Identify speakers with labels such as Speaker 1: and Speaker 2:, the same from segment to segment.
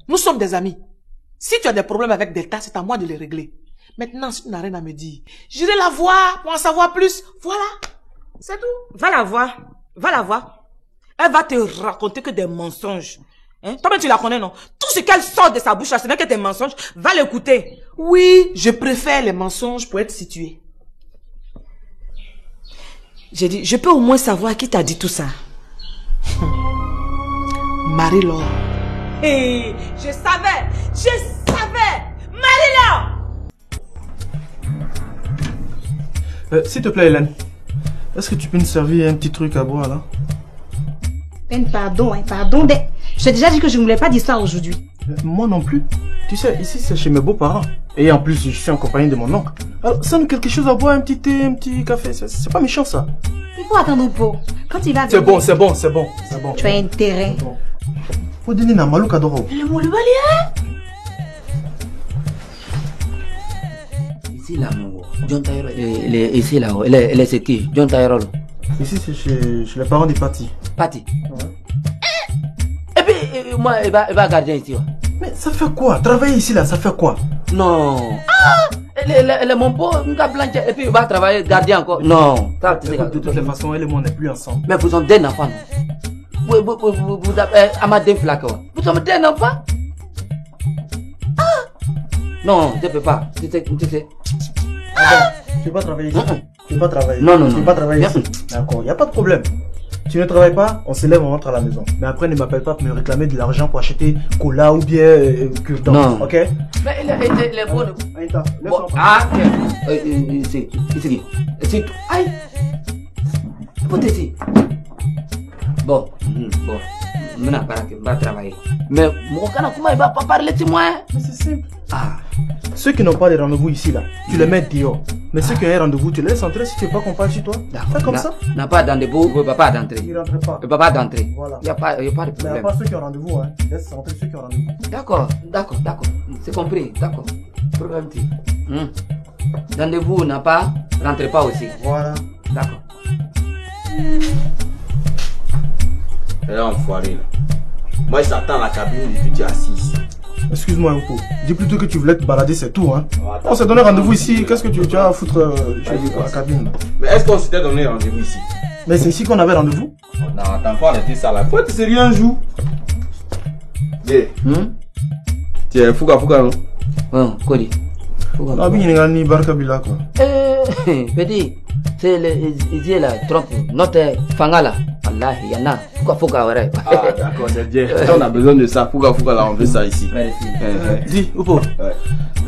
Speaker 1: Nous sommes des amis. Si tu as des problèmes avec Delta, c'est à moi de les régler. Maintenant, si tu n'as rien à me dire, j'irai la voir pour en savoir plus. Voilà. C'est tout.
Speaker 2: Va la voir. Va la voir. Elle va te raconter que des mensonges. Hein? Toi-même, tu la connais, non? Tout ce qu'elle sort de sa bouche, ce n'est que des mensonges. Va l'écouter.
Speaker 1: Oui, je préfère les mensonges pour être situé.
Speaker 2: J'ai dit, je peux au moins savoir qui t'a dit tout ça.
Speaker 1: Marie-Laure.
Speaker 2: Hey, je savais. Marie-Laure.
Speaker 3: S'il te plaît, Hélène, est-ce que tu peux nous servir un petit truc à boire, là?
Speaker 4: Pardon. Je t'ai déjà dit que je ne voulais pas d'histoire aujourd'hui.
Speaker 3: Moi non plus. Tu sais, ici, c'est chez mes beaux-parents. Et en plus, je suis en compagnie de mon oncle. Alors, ça nous quelque chose à boire, un petit thé, un petit café, c'est pas méchant, ça.
Speaker 4: Il faut attendre pour. Quand il va...
Speaker 3: C'est bon.
Speaker 4: Tu as intérêt.
Speaker 3: Faut donner na malou kadoro.
Speaker 4: Le mot le balai.
Speaker 5: Ici là, mon John Taylor. Ici là, elle est c'est qui? John Taylor.
Speaker 3: Ici, c'est chez les parents du parti.
Speaker 5: Parti. Ouais. Et puis, moi, il va garder ici.
Speaker 3: Mais ça fait quoi? Travailler ici là, ça fait quoi?
Speaker 5: Non. Elle est mon pauvre, une blanche, et puis il va travailler gardien encore. Non.
Speaker 3: De toutes les façons, elle et moi, on n'est plus ensemble.
Speaker 5: Mais vous êtes des enfants. Vous avez Amadé Flaque. Vous êtes des enfants? Non, je ne peux pas. Tu sais.
Speaker 3: Tu ne peux pas travailler ici? Tu ne peux pas travailler?
Speaker 5: Non.
Speaker 3: Tu ne peux pas travailler ici? D'accord, il n'y a pas de problème. Tu ne travailles pas, on se lève, on rentre à la maison. Mais après, ne m'appelle pas pour me réclamer de l'argent pour acheter cola ou bien cure-dent.
Speaker 5: Non.
Speaker 3: Ok?
Speaker 5: Mais il est bon. Ah, c'est qui? C'est tout. Aïe! Écoute ici. Bon. Maintenant, on va travailler. Mais mon canard, comment il va pas parler de moi?
Speaker 3: Mais c'est simple. Ceux qui n'ont pas de rendez-vous ici, là, tu les mets dehors. Mais ceux qui ont un rendez-vous, tu les laisses entrer si tu veux pas qu'on parle chez toi. Fais comme ça.
Speaker 5: N'a pas de rendez-vous, il ne peut pas d'entrer.
Speaker 3: Il ne rentre pas.
Speaker 5: Il ne peut pas d'entrer.
Speaker 3: Voilà.
Speaker 5: Il n'y a pas de problème.
Speaker 3: Mais il n'y a pas ceux qui ont rendez-vous, hein. Laisse entrer ceux qui ont rendez-vous.
Speaker 5: D'accord. C'est compris, d'accord. Problème. Rendez-vous n'a pas, rentrez pas aussi.
Speaker 3: Voilà.
Speaker 5: D'accord.
Speaker 6: Elle est enfoirée là. Moi j'attends la cabine et puis tu es assis ici.
Speaker 3: Excuse-moi un peu. Dis plutôt que tu voulais te balader, c'est tout, hein. On s'est donné rendez-vous ici. Qu'est-ce que tu as à foutre à la cabine là?
Speaker 6: Mais est-ce qu'on s'était donné rendez-vous ici?
Speaker 3: Mais c'est ici qu'on avait rendez-vous?
Speaker 6: Non, attends, faut arrêter ça là. Faut être sérieux un jour. Yeah. Tu es Fouga non?
Speaker 5: Ouais, quoi dit?
Speaker 3: Ah, bien, il y a ni Barkabila quoi.
Speaker 5: Petit, c'est les là, trop. Notre fangala. Allah, il y en a. Fouga, ouais.
Speaker 6: Ah, d'accord, c'est bien. On a besoin de ça. Fouga là, on veut ça ici.
Speaker 3: Merci. Dis, Oupo,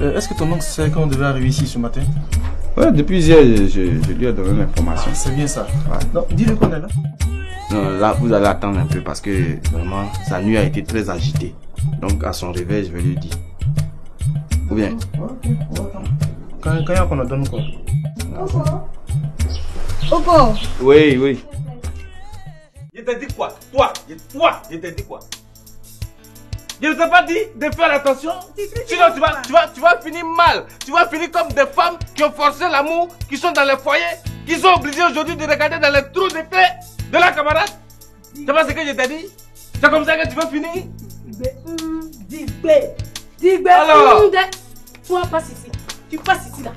Speaker 3: est-ce que ton oncle sait qu'on devait arriver ici ce matin?
Speaker 6: Ouais, depuis hier, je lui ai donné l'information.
Speaker 3: C'est bien ça.
Speaker 6: Ouais.
Speaker 3: Non, dis-le qu'on est là.
Speaker 6: Non, là, vous allez attendre un peu parce que vraiment, sa nuit a été très agitée. Donc, à son réveil, je vais lui dire. Ou bien?
Speaker 3: Ok, on va attendre. Quand on a donné quoi?
Speaker 4: Opo.
Speaker 6: Oui. Je t'ai dit quoi? Toi, je t'ai dit quoi? Je ne t'ai pas dit de faire attention. Sinon tu vas finir mal. Tu vas finir comme des femmes qui ont forcé l'amour, qui sont dans les foyers, qui sont obligées aujourd'hui de regarder dans les trous de clés de la camarade. Tu vois ce que je t'ai dit? C'est comme ça que tu veux finir? Alors,
Speaker 7: toi passe ici. Tu passes ici là.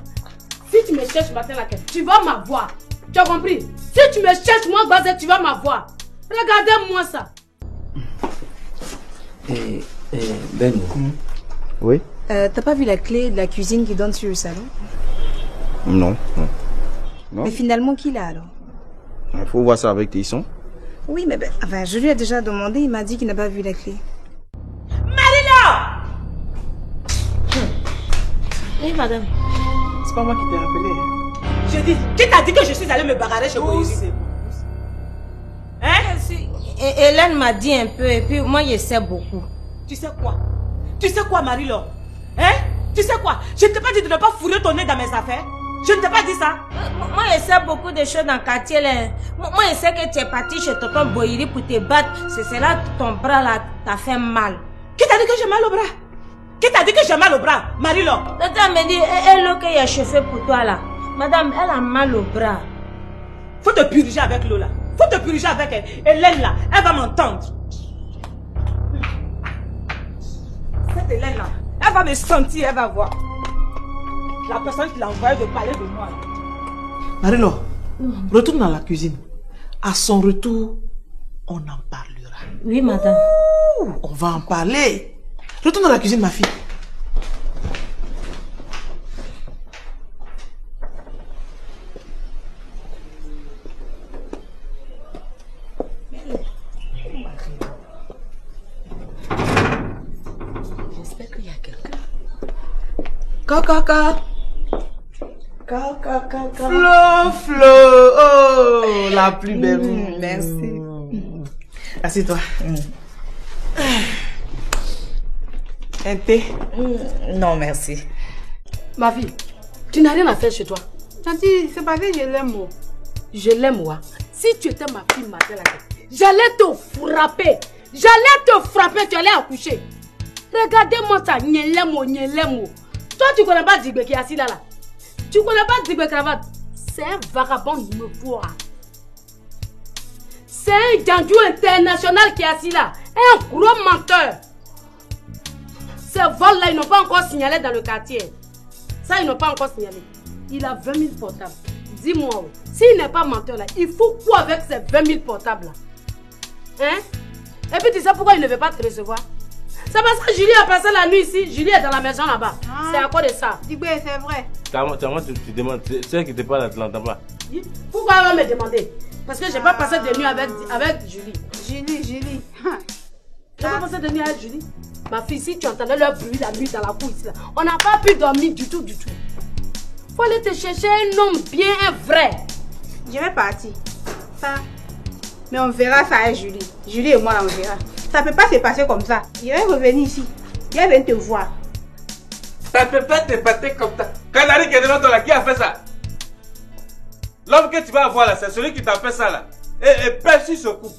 Speaker 7: Si tu me cherches matin là, tu vas m'avoir. Tu as compris? Si tu me cherches moi, Bazet, tu vas m'avoir. Regardez-moi ça.
Speaker 5: Ben.
Speaker 6: oui.
Speaker 4: T'as pas vu la clé de la cuisine qui donne sur le salon?
Speaker 6: Non.
Speaker 4: Mais finalement, qui l'a alors?
Speaker 6: Il faut voir ça avec tes sons.
Speaker 4: Oui, mais enfin, je lui ai déjà demandé, il m'a dit qu'il n'a pas vu la clé.
Speaker 2: Marie-Laure!
Speaker 7: Oui, madame.
Speaker 1: C'est pas moi qui t'ai rappelé.
Speaker 2: Je dis, qui t'a dit que je suis allée me bagarrer chez Boyuri?
Speaker 8: Hélène m'a dit un peu et puis moi je sais beaucoup.
Speaker 2: Tu sais quoi? Tu sais quoi, Marie-Laure? Hein? Tu sais quoi? Je ne t'ai pas dit de ne pas fourrer ton nez dans mes affaires. Je ne t'ai pas dit ça.
Speaker 8: Moi je sais beaucoup de choses dans le quartier là. Moi je sais que tu es parti chez tonton Boyiri pour te battre. C'est cela que ton bras là t'a fait mal.
Speaker 2: Qui t'a dit que j'ai mal au bras? Qui t'a dit que j'ai mal au bras, Marie-Laure?
Speaker 8: Tata me dit, elle qu'il y a chauffé pour toi là. Madame, elle a mal au bras.
Speaker 2: Faut te puriger avec l'eau là. Faut te puriger avec elle. Hélène là, elle va m'entendre. Cette Hélène là, elle va me sentir, elle va voir. La personne qui l'a envoyé de parler de moi.
Speaker 1: Marie-Laure, retourne dans la cuisine. À son retour, on en parlera.
Speaker 8: Oui, madame.
Speaker 1: On va en parler. Retourne dans la cuisine, ma fille.
Speaker 5: J'espère qu'il y a quelqu'un.
Speaker 1: Flo, oh, la plus belle.
Speaker 4: Merci.
Speaker 1: Assieds-toi. Un thé?
Speaker 4: Non, merci.
Speaker 7: Ma fille, tu n'as rien à faire chez toi.
Speaker 9: Tanti, c'est parce que je l'aime.
Speaker 7: Je l'aime, moi. Si tu étais ma fille, j'allais te frapper. J'allais te frapper, tu allais accoucher. Regardez-moi ça, nyelemo. Toi, tu connais pas Dibé qui est assis là. Tu connais pas Dibé Cravate. C'est un vagabond nouveau. C'est un gandu international qui est assis là. Un gros menteur. Ces vols-là, ils n'ont pas encore signalé dans le quartier. Ça, ils n'ont pas encore signalé. Il a 20 000 portables. Dis-moi, s'il n'est pas menteur là, il faut quoi avec ces 20 000 portables là? Hein? Et puis tu sais pourquoi il ne veut pas te recevoir? C'est parce que Julie a passé la nuit ici. Julie est dans la maison là-bas. C'est à cause de ça.
Speaker 9: Dibé, c'est vrai.
Speaker 6: Calme, tu demandes. C'est elle qui te parle, tu l'entends pas.
Speaker 7: Pourquoi elle va me demander? Parce que je n'ai pas passé de nuit avec Julie.
Speaker 9: Julie.
Speaker 7: Je n'ai pas passé de nuit avec Julie. Ma fille, si tu entendais leur bruit la nuit dans la cour ici, là, on n'a pas pu dormir du tout. Faut aller te chercher un homme bien, un vrai.
Speaker 9: Je vais partir. Ça. Mais on verra ça avec Julie. Julie et moi, là, on verra. Ça ne peut pas se passer comme ça. Je vais revenir ici. Je vais venir te voir.
Speaker 6: Ça ne peut pas te passer comme ça. Canari qui est devant toi là, qui a fait ça? L'homme que tu vas avoir là, c'est celui qui t'a fait ça là. Et perçu ce coup.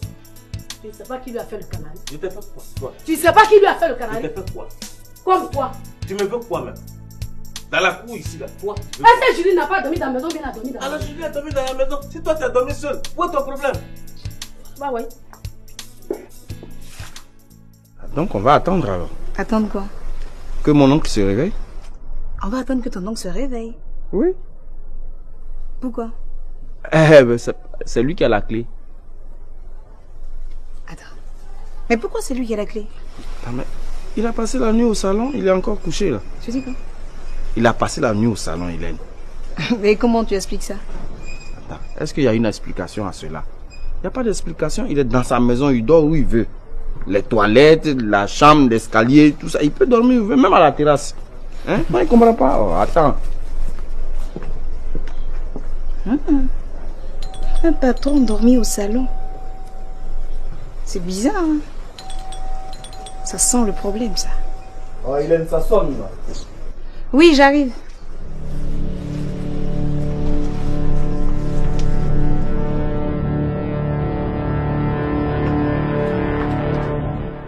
Speaker 7: Tu ne sais pas qui lui a fait le canari.
Speaker 6: Je t'ai fait quoi, toi?
Speaker 7: Tu ne sais pas qui lui a fait le
Speaker 6: Je
Speaker 7: canari.
Speaker 6: t'ai fait quoi?
Speaker 7: Comme toi.
Speaker 6: Tu me veux quoi même? Dans la cour ici là, toi.
Speaker 7: Est-ce que Julie n'a pas dormi dans la maison, bien a dormi dans la maison?
Speaker 6: Alors Julie a dormi dans la maison. Si toi tu as dormi seul, où est ton problème?
Speaker 7: Bah oui.
Speaker 10: Donc on va attendre alors.
Speaker 4: Attendre quoi?
Speaker 10: Que mon oncle se réveille?
Speaker 4: On va attendre que ton oncle se réveille.
Speaker 10: Oui.
Speaker 4: Pourquoi?
Speaker 10: C'est lui qui a la clé.
Speaker 4: Attends. Mais pourquoi c'est lui qui a la clé?
Speaker 10: Ah, mais il a passé la nuit au salon, il est encore couché là.
Speaker 4: Tu dis quoi?
Speaker 10: Il a passé la nuit au salon, Hélène.
Speaker 4: Mais comment tu expliques ça?
Speaker 10: Attends, est-ce qu'il y a une explication à cela? Il n'y a pas d'explication, il est dans sa maison, il dort où il veut. Les toilettes, la chambre, l'escalier, tout ça. Il peut dormir où il veut, même à la terrasse. Hein? Moi, il ne comprend pas. Oh, attends.
Speaker 4: Un patron dormi au salon. C'est bizarre, hein? Ça sent le problème, ça.
Speaker 3: Oh, Hélène, ça sonne là.
Speaker 4: Oui, j'arrive.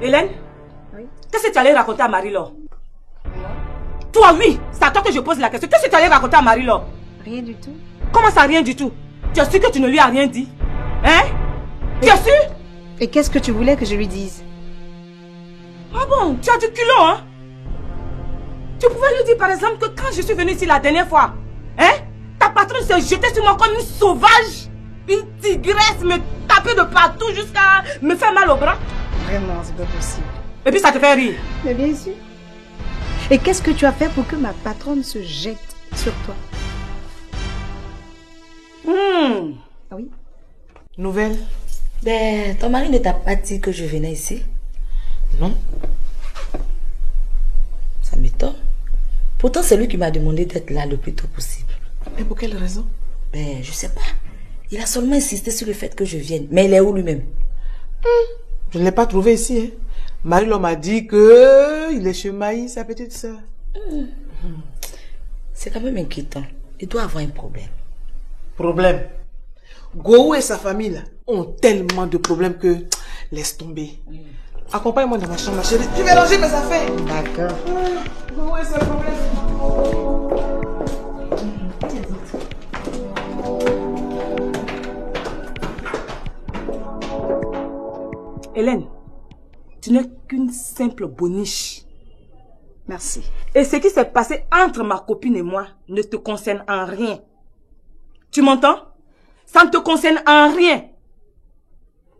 Speaker 2: Hélène?
Speaker 4: Oui.
Speaker 2: Qu'est-ce que tu allais raconter à Marie-Laure? Toi, oui, c'est à toi que je pose la question. Qu'est-ce que tu allais raconter à Marie-Laure?
Speaker 4: Rien du tout.
Speaker 2: Comment ça, rien du tout? Tu es sûr que tu ne lui as rien dit? Hein? Tu es sûr?
Speaker 4: Et qu'est-ce que tu voulais que je lui dise?
Speaker 2: Ah bon, tu as du culot, hein? Tu pouvais lui dire par exemple que quand je suis venue ici la dernière fois, hein? Ta patronne s'est jetée sur moi comme une sauvage, une tigresse, me taper de partout jusqu'à me faire mal au bras.
Speaker 4: Vraiment, c'est pas possible.
Speaker 2: Et puis ça te fait rire.
Speaker 4: Mais bien sûr. Et qu'est-ce que tu as fait pour que ma patronne se jette sur toi? Ah oui?
Speaker 1: Nouvelle?
Speaker 5: Ben, ton mari ne t'a pas dit que je venais ici?
Speaker 1: Non.
Speaker 5: Ça m'étonne. Pourtant, c'est lui qui m'a demandé d'être là le plus tôt possible.
Speaker 1: Et pour quelle raison?
Speaker 5: Ben, je sais pas. Il a seulement insisté sur le fait que je vienne. Mais il est où lui-même?
Speaker 1: Je ne l'ai pas trouvé ici. Hein. Marie-Laure m'a dit que il est chez Maï, sa petite soeur.
Speaker 5: C'est quand même inquiétant. Il doit avoir un problème.
Speaker 1: Problème? Gohou et sa famille là, ont tellement de problèmes que laisse tomber. Accompagne-moi dans ma chambre, ma chérie. Tu vas ranger mes affaires.
Speaker 4: D'accord.
Speaker 1: Gohou et sa problème.
Speaker 2: Hélène, tu n'es qu'une simple boniche.
Speaker 4: Merci.
Speaker 2: Et ce qui s'est passé entre ma copine et moi ne te concerne en rien. Tu m'entends? Ça ne te concerne en rien.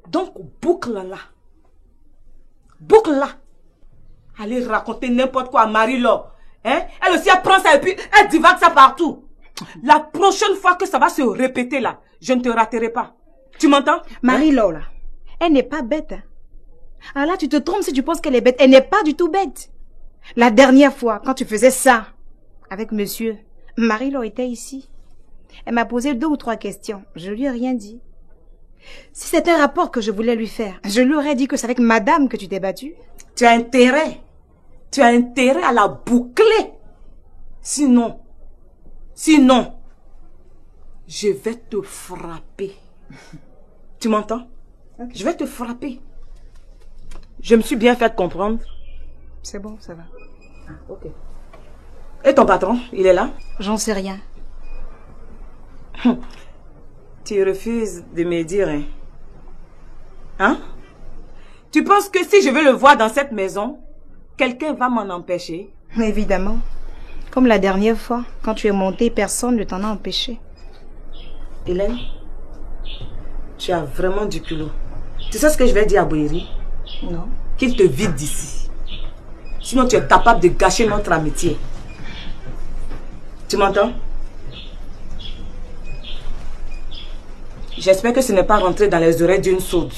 Speaker 2: Donc, boucle-la. Boucle-la. Allez raconter n'importe quoi à Marie-Laure. Hein? Elle aussi, elle prend ça et puis elle divague ça partout. La prochaine fois que ça va se répéter là, je ne te raterai pas. Tu m'entends?
Speaker 4: Marie-Laure, là, elle n'est pas bête. Hein? Alors là, tu te trompes si tu penses qu'elle est bête. Elle n'est pas du tout bête. La dernière fois, quand tu faisais ça avec monsieur, Marie-Laure était ici. Elle m'a posé 2 ou 3 questions. Je lui ai rien dit. Si c'était un rapport que je voulais lui faire, je lui aurais dit que c'est avec madame que tu t'es battue.
Speaker 2: Tu as intérêt. Tu as intérêt à la boucler. Sinon, je vais te frapper. Tu m'entends? Okay. Je vais te frapper. Je me suis bien fait comprendre.
Speaker 4: C'est bon, ça va.
Speaker 2: Ok. Et ton patron, il est là?
Speaker 4: J'en sais rien.
Speaker 2: Tu refuses de me dire, hein? Hein? Tu penses que si je veux le voir dans cette maison, quelqu'un va m'en empêcher?
Speaker 4: Évidemment. Comme la dernière fois, quand tu es montée, personne ne t'en a empêché.
Speaker 2: Hélène, tu as vraiment du culot. Tu sais ce que je vais dire à Boyeri?
Speaker 4: Non.
Speaker 2: Qu'il te vide d'ici. Sinon tu es capable de gâcher notre amitié. Tu m'entends? J'espère que ce n'est pas rentré dans les oreilles d'une sourde.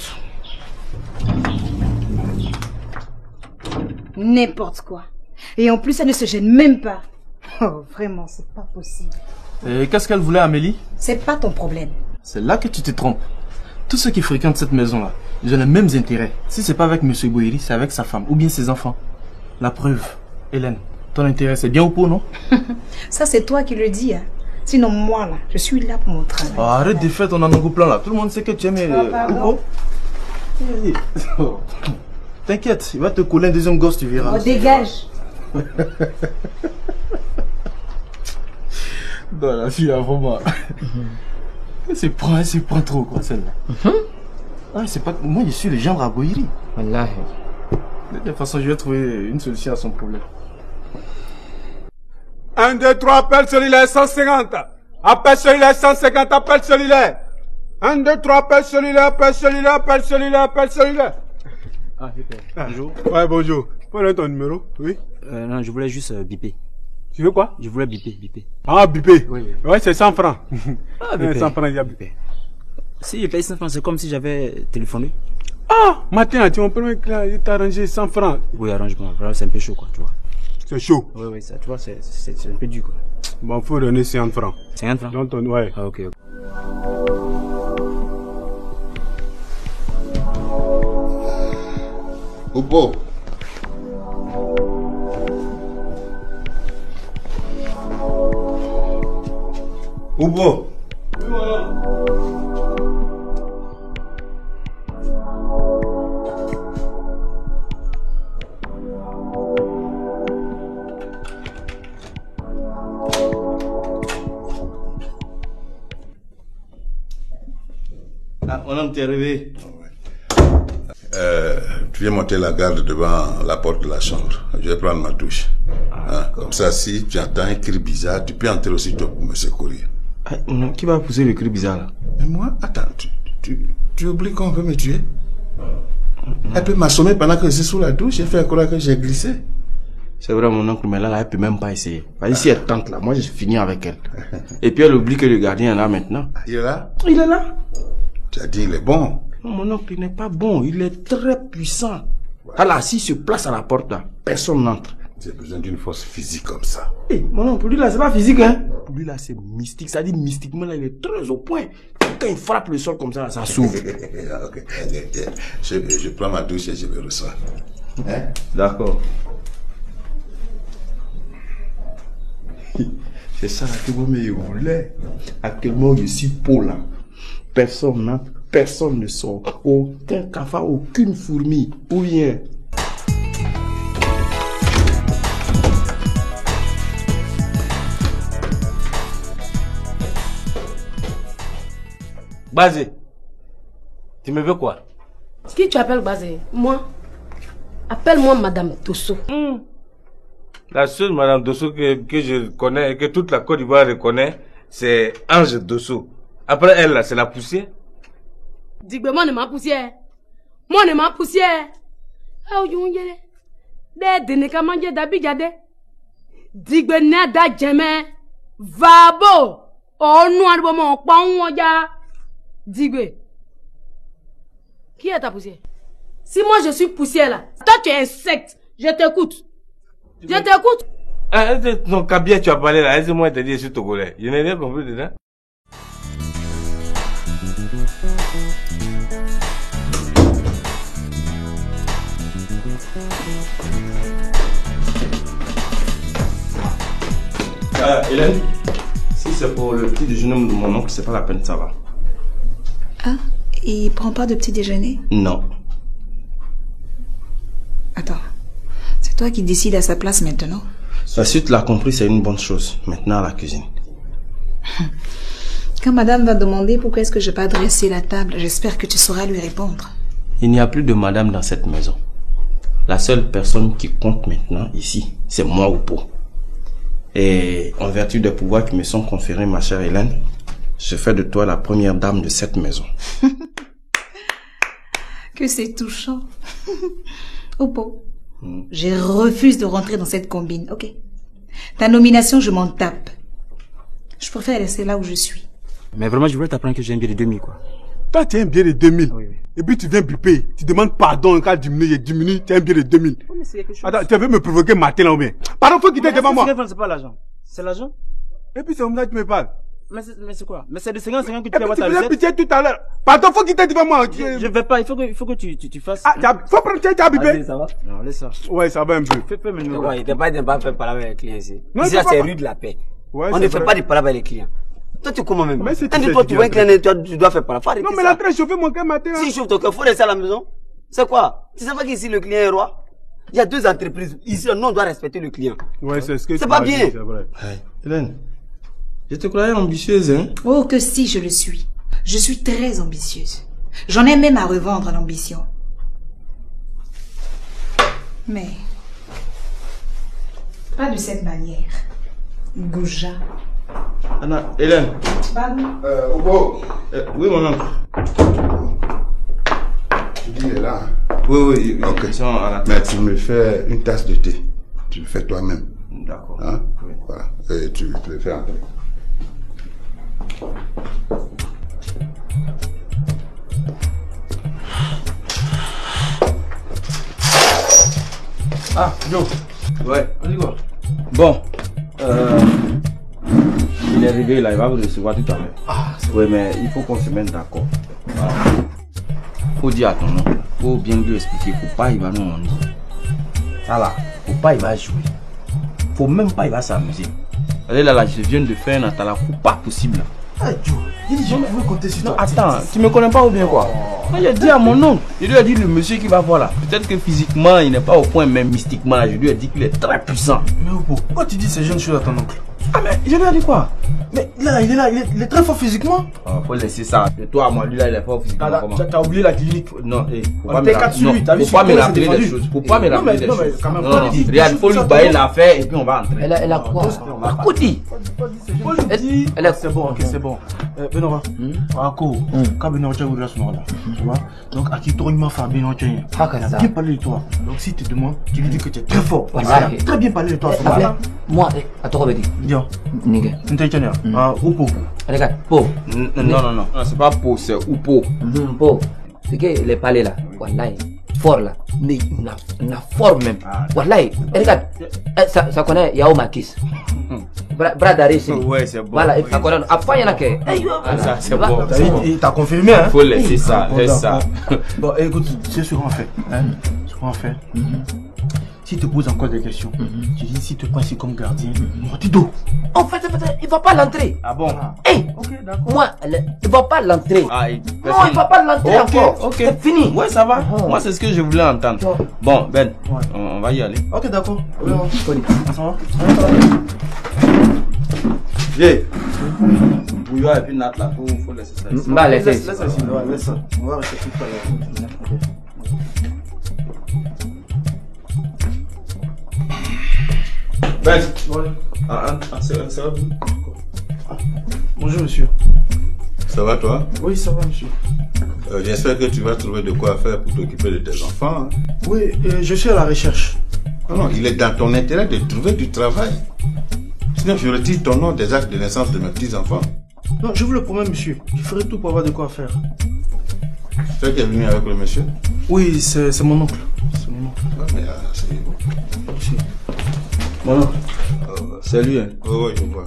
Speaker 4: N'importe quoi. Et en plus, elle ne se gêne même pas. Oh, vraiment, c'est pas possible.
Speaker 3: Et qu'est-ce qu'elle voulait, Amélie?
Speaker 4: C'est pas ton problème.
Speaker 3: C'est là que tu te trompes. Tous ceux qui fréquentent cette maison-là, ils ont les mêmes intérêts. Si c'est pas avec monsieur Boyeri, c'est avec sa femme ou bien ses enfants. La preuve, Hélène, ton intérêt c'est bien ou pas, non?
Speaker 4: Ça, c'est toi qui le dis, hein. Sinon, moi, là, je suis là pour mon travail.
Speaker 3: Oh, arrête de faire ton plan là. Tout le monde sait que tu aimes... Oh. T'inquiète, il va te coller un deuxième gosse, tu verras.
Speaker 4: Oh, dégage.
Speaker 3: Non, la fille, là, vraiment... C'est prend trop, quoi, celle-là. Ah, c'est pas... Moi, je suis le genre à Boyeri.
Speaker 5: Wallah.
Speaker 3: De toute façon, je vais trouver une solution à son problème.
Speaker 11: 1, 2, 3, appelle celui-là, 150. Appelle celui-là, 150, appelle celui-là. 1, 2, 3, appelle celui-là, appelle celui-là, appelle celui-là, appelle celui-là.
Speaker 12: Ah, bonjour.
Speaker 11: Ouais, bonjour. Quel ton numéro? Oui.
Speaker 12: Non, je voulais juste biper.
Speaker 11: Tu veux quoi?
Speaker 12: Je voulais biper.
Speaker 11: Ah, biper?
Speaker 12: Oui.
Speaker 11: Ouais, c'est 100 francs.
Speaker 12: Ah, biper.
Speaker 11: 100 francs, il y a biper.
Speaker 12: Si je paye 100 francs, c'est comme si j'avais téléphoné.
Speaker 11: Ah, matin, tu m'as permis que il t'a arrangé 100 francs.
Speaker 12: Oui, arrange-moi. C'est un peu chaud, quoi, tu vois.
Speaker 11: C'est chaud?
Speaker 12: Oui, ça, tu vois, c'est un peu dur, quoi.
Speaker 11: Bon, faut donner 50 francs.
Speaker 12: 50 francs?
Speaker 11: Donc, ouais.
Speaker 12: Ah, ok.
Speaker 13: Obo. Obo.
Speaker 10: Ah, mon homme, t'es arrivé.
Speaker 13: Tu viens monter la garde devant la porte de la chambre. Je vais prendre ma douche. Comme ça, si tu entends un cri bizarre, tu peux entrer aussi toi pour me secourir.
Speaker 10: Ah, non, qui va pousser le cri bizarre là?
Speaker 13: Mais moi, attends, tu oublies qu'on veut me tuer? Elle peut m'assommer pendant que je suis sous la douche. J'ai fait croire que j'ai glissé.
Speaker 10: C'est vrai, mon oncle, mais là, elle peut même pas essayer. Vas-y, si elle tente là, moi je finis avec elle. Et puis elle oublie que le gardien est là maintenant.
Speaker 13: Il est là?
Speaker 10: Il est là.
Speaker 13: Tu as dit il est bon.
Speaker 10: Non, mon oncle, il n'est pas bon. Il est très puissant. Ouais. Alors, s'il se place à la porte là, personne n'entre.
Speaker 13: J'ai besoin d'une force physique comme ça.
Speaker 10: Hey, mon oncle, pour lui là, c'est pas physique, hein. Pour lui là, c'est mystique. Ça dit mystiquement, là, il est très au point. Quand il frappe le sol comme ça, là, ça s'ouvre.
Speaker 13: Ok, je prends ma douche et je me reçois. Hein?
Speaker 10: D'accord. C'est ça là que vous me voulez. Actuellement, je suis Paul là. Personne n'entre, personne ne sort. Aucun cafard, aucune fourmi. Ou rien.
Speaker 6: Bazé, tu me veux quoi?
Speaker 7: Qui tu appelles Bazé? Moi? Appelle-moi Madame Tosso.
Speaker 6: La seule Madame Dosso que je connais et que toute la Côte d'Ivoire reconnaît, c'est Ange Dosso. Après elle, là, c'est la poussière.
Speaker 7: Digbe, moi, ne m'a poussière. Moi, ne m'a poussière. Ah, you yele. De ne ka manje d'abigade. Digbe na da jeme. Vabo. Oh, noir, bon, mon, pa, on, ya. Digbe. Qui est ta poussière? Si moi je suis poussière là, toi tu es insecte, je t'écoute. Je t'écoute.
Speaker 6: Ah, ton cabia tu as parlé là, laisse-moi te dire je suis togolais. Je n'ai rien compris dedans.
Speaker 12: Hélène, si c'est pour le petit déjeuner de mon oncle, c'est pas la peine, ça va.
Speaker 4: Ah, il prend pas de petit déjeuner?
Speaker 12: Non.
Speaker 4: Attends, c'est toi qui décides à sa place maintenant?
Speaker 12: Si tu l'as compris, c'est une bonne chose. Maintenant à la cuisine.
Speaker 4: Quand madame va demander pourquoi est-ce que je n'ai pas dressé la table, j'espère que tu sauras lui répondre.
Speaker 12: Il n'y a plus de madame dans cette maison. La seule personne qui compte maintenant ici, c'est moi ou Oupo. Et en vertu des pouvoirs qui me sont conférés, ma chère Hélène, je fais de toi la première dame de cette maison.
Speaker 4: Que c'est touchant. Oupo, je refuse de rentrer dans cette combine, ok? Ta nomination, je m'en tape. Je préfère rester là où je suis.
Speaker 12: Mais vraiment, je voulais t'apprendre que j'ai un billet de 2000, quoi.
Speaker 11: Toi, tu as un billet de 2000. Oui. Et puis tu viens biper. Tu demandes pardon quand tu diminue, tu as un billet de 2000. Oui, mais c'est quelque chose. Attends, tu veux me provoquer matin là ou bien? Pardon, faut quitter devant moi.
Speaker 12: C'est pas l'argent. C'est l'argent?
Speaker 11: Et puis c'est comme ça que tu me parles.
Speaker 12: Mais c'est quoi? Mais c'est de 50-50 que tu vas avoir ta recette.
Speaker 11: Tu faisais pitié tout à l'heure. Pardon, faut quitter devant moi.
Speaker 12: Je vais pas, il faut que tu fasses.
Speaker 11: Ah, faut prendre tes bibé.
Speaker 12: Ça va? Non, laisse ça.
Speaker 11: Ouais, ça va un peu.
Speaker 12: Fais le numéro.
Speaker 5: Ouais, il ne pas faire parler avec les clients ici.
Speaker 11: Non,
Speaker 5: ici, c'est rue de la paix.
Speaker 11: Ouais,
Speaker 5: on ne fait pas de parler avec les clients. Toi, tu comment même?
Speaker 11: Mais
Speaker 5: quand tu vois un client, tu dois faire parler.
Speaker 11: Non, mais là, tu as chauffé mon cœur matin.
Speaker 5: Si je chauffe ton cœur, il faut rester à la maison. C'est quoi? Tu sais pas qu'ici, le client est roi? Il y a deux entreprises. Ici, nous, on doit respecter le client.
Speaker 11: Ouais, c'est ce que
Speaker 5: c'est pas bien.
Speaker 11: C'est vrai.
Speaker 12: Hey, Hélène, je te croyais ambitieuse, hein?
Speaker 4: Oh, que si, je le suis. Je suis très ambitieuse. J'en ai même à revendre l'ambition. Mais, pas de cette manière. Gouja.
Speaker 12: Anna, Hélène.
Speaker 4: Pardon?
Speaker 13: Oupo.
Speaker 12: Oui, mon oncle.
Speaker 13: Tu dis, il est là.
Speaker 12: Oui.
Speaker 13: Ok. Mais tu me fais une tasse de thé. Tu le fais toi-même.
Speaker 12: D'accord.
Speaker 13: Hein? Oui. Voilà. Et tu le fais entrer.
Speaker 12: Ah, Joe. Ouais, on y va. Bon. Il est arrivé là, il va vous recevoir tout à l'heure. Ah, oui, mais il faut qu'on se mette d'accord. Voilà. Faut dire à ton oncle, faut bien lui expliquer, faut pas il va nous ennuyer. Ça là, faut pas il va jouer. Faut même pas il va s'amuser. Allez là, je viens de faire un atala pas possible.
Speaker 3: Ah, Joe, il dit jamais vous compter sur toi.
Speaker 12: Attends, tu me connais pas ou bien quoi? Moi j'ai dit à mon oncle, je lui ai dit le monsieur qui va voir là. Peut-être que physiquement il n'est pas au point, mais mystiquement là, je lui ai dit qu'il est très puissant.
Speaker 3: Mais pourquoi tu dis ces jeunes choses à ton oncle?
Speaker 12: Ah mais je lui ai dit quoi?
Speaker 3: Mais là, il est très fort physiquement.
Speaker 12: Ah, faut laisser ça. De toi à moi, lui là, il est fort physiquement.
Speaker 3: T'as oublié la clinique.
Speaker 12: Non, faut
Speaker 3: pas me
Speaker 12: rappeler des choses. Faut pas me rappeler des choses. Non, regarde, faut lui bailler l'affaire et puis on va entrer.
Speaker 5: Elle a quoi? Écoutez.
Speaker 3: C'est bon, ok, c'est bon. Benora, Ako, quand Benora tu as là, tu vois. Donc, à qui toi, il m'a fait Benora, tu as bien parlé de toi. Donc, si tu demandes, tu lui dis que tu es très fort. Très bien parlé de toi.
Speaker 5: Moi, attends, on va dire.
Speaker 3: Bien.
Speaker 5: Nigga.
Speaker 3: Oupo.
Speaker 5: Regarde, Po.
Speaker 12: Non, c'est pas Po, c'est Oupo.
Speaker 5: Po. C'est que les palais là, wallahi, fort là, mais na fort même. Wallahi, regarde, ça connaît Yao Makis. Bras d'arrêt, c'est.
Speaker 12: Ouais, c'est bon.
Speaker 5: Voilà, ça connaît. Après, il y en a que.
Speaker 12: Ça, c'est bon.
Speaker 3: Il t'a confirmé, hein?
Speaker 12: Faut laisser ça, laisse ça.
Speaker 3: Bon, écoute, c'est ce qu'on fait. Ce qu'on fait. Si tu poses encore des questions, tu dis si tu prends ici comme gardien, tu dos.
Speaker 5: En fait, il va pas l'entrer.
Speaker 12: Ah bon?
Speaker 3: Ok, d'accord.
Speaker 5: Moi, il va pas l'entrer. Non, il va pas l'entrer encore.
Speaker 12: Ok.
Speaker 5: C'est fini.
Speaker 12: Ouais, ça va. Moi, c'est ce que je voulais entendre. Bon, Ben, on va y aller.
Speaker 3: Ok, d'accord. Ça va?
Speaker 12: Viens. Bouillon et puis Nat là, faut laisser ça ici.
Speaker 5: Bah, laisse
Speaker 3: ça ici. Laisse ça. On va rester tout à l'heure.
Speaker 12: Ben.
Speaker 3: Ouais.
Speaker 12: Ça va.
Speaker 3: Bonjour, monsieur.
Speaker 13: Ça va, toi?
Speaker 3: Oui, ça va, monsieur.
Speaker 13: J'espère que tu vas trouver de quoi faire pour t'occuper de tes enfants. Hein.
Speaker 3: Oui, je suis à la recherche.
Speaker 13: Non, il est dans ton intérêt de trouver du travail. Sinon, je retire ton nom des actes de naissance de mes petits-enfants.
Speaker 3: Non, je vous le promets, monsieur. Je ferai tout pour avoir de quoi faire.
Speaker 13: C'est toi qui es venu avec le monsieur?
Speaker 3: Oui, c'est mon oncle. C'est mon oncle.
Speaker 13: Ah, mais c'est bon.
Speaker 3: Mon oncle.
Speaker 13: C'est lui, hein? Oui, je vois.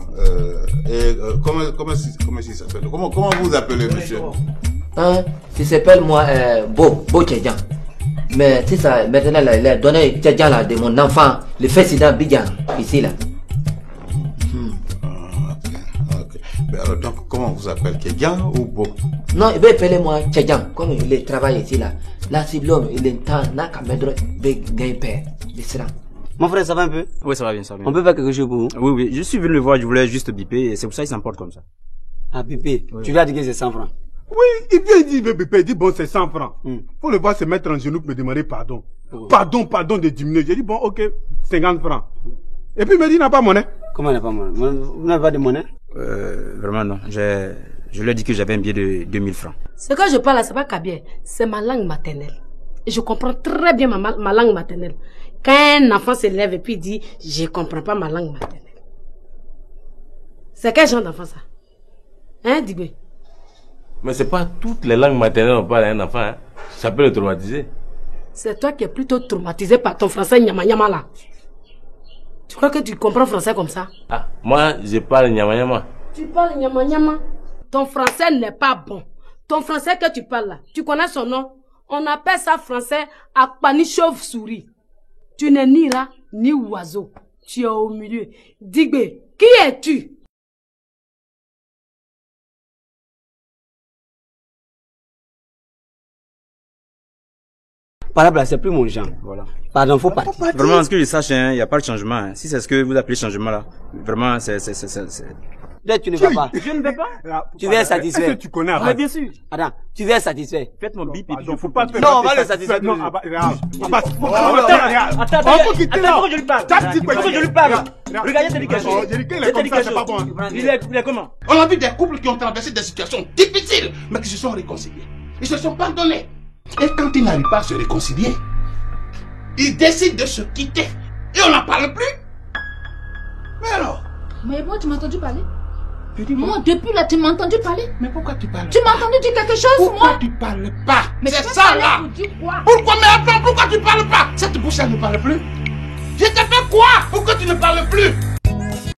Speaker 13: Comment il s'appelle? Comment vous appelez, monsieur?
Speaker 5: Hein? Il s'appelle moi Bo Tchadjan. Mais c'est ça, maintenant là, il a donné Tchadjan là de mon enfant, le président Bidjan, ici là.
Speaker 13: Ok. Mais alors donc, comment vous appelez? Tchadjan ou Bo?
Speaker 5: Non, il veut appeler moi Tchadjan, comme il travaille ici là. Là, si l'homme, il entend, n'a qu'à mettre des gains-pères, il sera.
Speaker 14: Mon frère, ça va un peu?
Speaker 15: Oui, ça va bien, ça va bien.
Speaker 14: On peut faire quelque chose pour vous?
Speaker 15: Oui, je suis venu le voir, je voulais juste biper, et c'est pour ça qu'il s'emporte comme ça.
Speaker 14: Ah, biper? Oui. Tu lui as dit que c'est 100 francs?
Speaker 11: Oui, il vient, il dit biper, il dit bon, c'est 100 francs. Faut le voir se mettre en genou pour me demander pardon. Pardon de diminuer. J'ai dit bon, ok, 50 francs. Et puis il me dit, il n'a pas monnaie.
Speaker 14: Comment il n'a pas monnaie? Vous n'avez pas de monnaie?
Speaker 15: Vraiment non, je lui ai dit que j'avais un billet de 2000 francs.
Speaker 7: Ce que je parle là, c'est pas kabien, c'est ma langue maternelle. Et je comprends très bien ma langue maternelle. Quand un enfant se lève et puis dit « Je ne comprends pas ma langue maternelle ». C'est quel genre d'enfant ça? Hein, Dibé?
Speaker 6: Mais c'est pas toutes les langues maternelles on parle à un enfant. Hein. Ça peut le traumatiser.
Speaker 7: C'est toi qui es plutôt traumatisé par ton français nyama nyama là. Tu crois que tu comprends français comme ça?
Speaker 6: Ah, moi je parle nyama nyama.
Speaker 7: Tu parles nyama nyama? Ton français n'est pas bon. Ton français que tu parles là, tu connais son nom? On appelle ça français Akpani chauve-souris. Tu n'es ni rat, ni oiseau. Tu es au milieu. Digbe, qui es-tu?
Speaker 14: Par là, c'est plus mon genre. Voilà. Pardon, faut partir.
Speaker 15: Vraiment, ce que je sache, il n'y a pas de changement. Hein. Si c'est ce que vous appelez changement là, vraiment, c'est...
Speaker 14: Là, tu ne vas pas.
Speaker 15: Je ne vais pas.
Speaker 14: Tu vas être satisfait.
Speaker 11: Est-ce que tu connais
Speaker 15: Mais bien sûr.
Speaker 14: Attends, tu vas être satisfait.
Speaker 15: Faites mon bip et puis
Speaker 11: il faut pas faire.
Speaker 14: Non, on va le satisfaire.
Speaker 11: Non,
Speaker 14: attends,
Speaker 15: je lui parle. Je lui parle. Regardez, c'est quelque chose.
Speaker 11: C'est pas bon.
Speaker 15: Il est comment?
Speaker 16: On a vu des couples qui ont traversé des situations difficiles, mais qui se sont réconciliés. Ils se sont pardonnés. Et quand ils n'arrivent pas à se réconcilier, ils décident de se quitter. Et on n'en parle plus. Mais alors?
Speaker 17: Mais moi, tu m'as entendu parler? Moi, depuis là, tu m'as entendu parler?
Speaker 16: Mais pourquoi tu parles?
Speaker 17: Tu m'as entendu dire quelque chose,
Speaker 16: pourquoi
Speaker 17: moi?
Speaker 16: Tu parles pas?
Speaker 17: Mais
Speaker 16: c'est ça là! Pourquoi? Mais attends, pourquoi tu parles pas? Cette bouche, elle ne parle plus. Je t'ai fait quoi pour que tu ne parles plus?